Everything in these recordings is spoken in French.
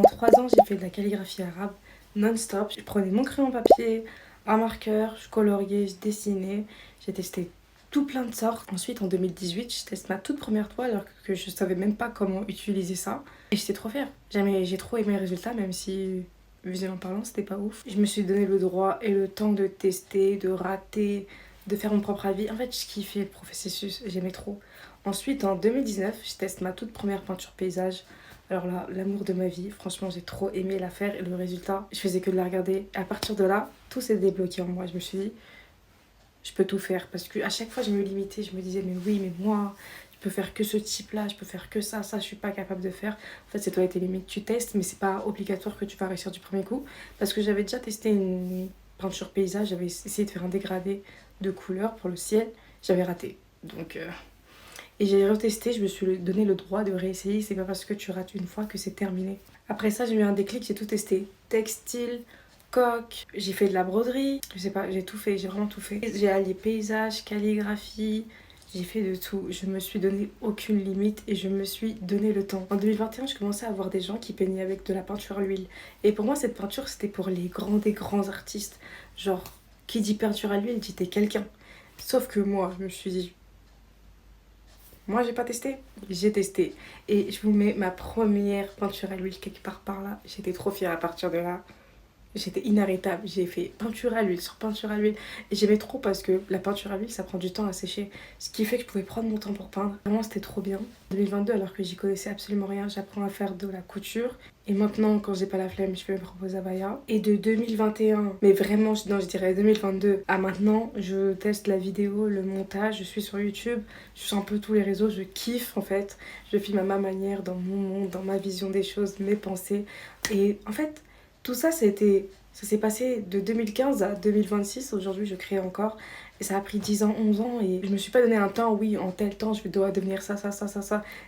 3 ans, j'ai fait de la calligraphie arabe non-stop. Je prenais mon crayon papier, un marqueur, je coloriais, je dessinais. J'ai testé tout plein de sortes. Ensuite, en 2018, je teste ma toute première toile alors que je savais même pas comment utiliser ça. Et j'étais trop fière. J'ai trop aimé le résultat, même si, visuellement parlant, c'était pas ouf. Je me suis donné le droit et le temps de tester, de rater, de faire mon propre avis. En fait, je kiffais le processus, j'aimais trop. Ensuite, en 2019, je teste ma toute première peinture paysage. Alors là, l'amour de ma vie, franchement, j'ai trop aimé la faire et le résultat, je faisais que de la regarder. Et à partir de là, tout s'est débloqué en moi. Je me suis dit, je peux tout faire. Parce qu'à chaque fois, je me limitais, je me disais, mais oui, mais moi, je peux faire que ce type-là, je peux faire que ça, je suis pas capable de faire. En fait, c'est toi et tes limites. Tu testes, mais c'est pas obligatoire que tu vas réussir du premier coup. Parce que j'avais déjà testé une peinture paysage, j'avais essayé de faire un dégradé de couleurs pour le ciel, j'avais raté. Donc, et j'ai retesté, je me suis donné le droit de réessayer. C'est pas parce que tu rates une fois que c'est terminé. Après ça, j'ai eu un déclic, j'ai tout testé. Textile, coque, j'ai fait de la broderie, je sais pas, j'ai tout fait, j'ai vraiment tout fait. J'ai allié paysage, calligraphie, j'ai fait de tout. Je me suis donné aucune limite et je me suis donné le temps. En 2021, je commençais à voir des gens qui peignaient avec de la peinture à l'huile. Et pour moi, cette peinture, c'était pour les grands des grands artistes. Genre, qui dit peinture à l'huile, dit t'es quelqu'un. Sauf que moi, je me suis dit, moi, j'ai pas testé. J'ai testé. Et je vous mets ma première peinture à l'huile quelque part par là. J'étais trop fière à partir de là. J'étais inarrêtable. J'ai fait peinture à l'huile sur peinture à l'huile. Et j'aimais trop parce que la peinture à l'huile, ça prend du temps à sécher. Ce qui fait que je pouvais prendre mon temps pour peindre. Vraiment, c'était trop bien. 2022, alors que j'y connaissais absolument rien, j'apprends à faire de la couture. Et maintenant, quand j'ai pas la flemme, je fais mes propres abayas. Et de 2021, mais vraiment, non, je dirais 2022 à maintenant, je teste la vidéo, le montage, je suis sur YouTube, je suis un peu tous les réseaux, je kiffe en fait. Je filme à ma manière, dans mon monde, dans ma vision des choses, mes pensées. Et en fait, tout ça, ça s'est passé de 2015 à 2026. Aujourd'hui, je crée encore. Et ça a pris 10 ans, 11 ans. Et je me suis pas donné un temps, oui, en tel temps, je dois devenir ça.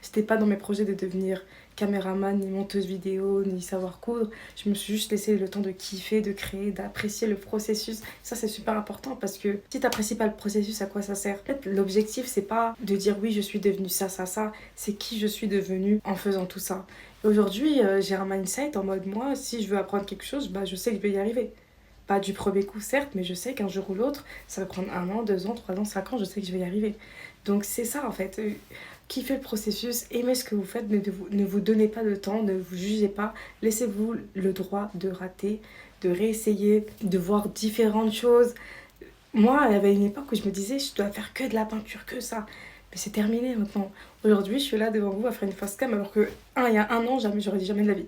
C'était pas dans mes projets de devenir caméraman, ni monteuse vidéo, ni savoir coudre. Je me suis juste laissé le temps de kiffer, de créer, d'apprécier le processus. Ça, c'est super important parce que si t'apprécies pas le processus, à quoi ça sert? En fait, l'objectif, c'est pas de dire oui, je suis devenue ça. C'est qui je suis devenue en faisant tout ça. Aujourd'hui, j'ai un mindset en mode moi, si je veux apprendre quelque chose, bah, je sais que je vais y arriver. Pas du premier coup, certes, mais je sais qu'un jour ou l'autre, ça va prendre 1 an, 2 ans, 3 ans, 5 ans, je sais que je vais y arriver. Donc c'est ça en fait. Kiffez le processus, aimez ce que vous faites, mais ne vous donnez pas de temps, ne vous jugez pas. Laissez-vous le droit de rater, de réessayer, de voir différentes choses. Moi, il y avait une époque où je me disais, je dois faire que de la peinture, que ça. Mais c'est terminé maintenant. Aujourd'hui, je suis là devant vous à faire une face cam alors que, il y a 1 an, jamais, j'aurais dit jamais de la vie.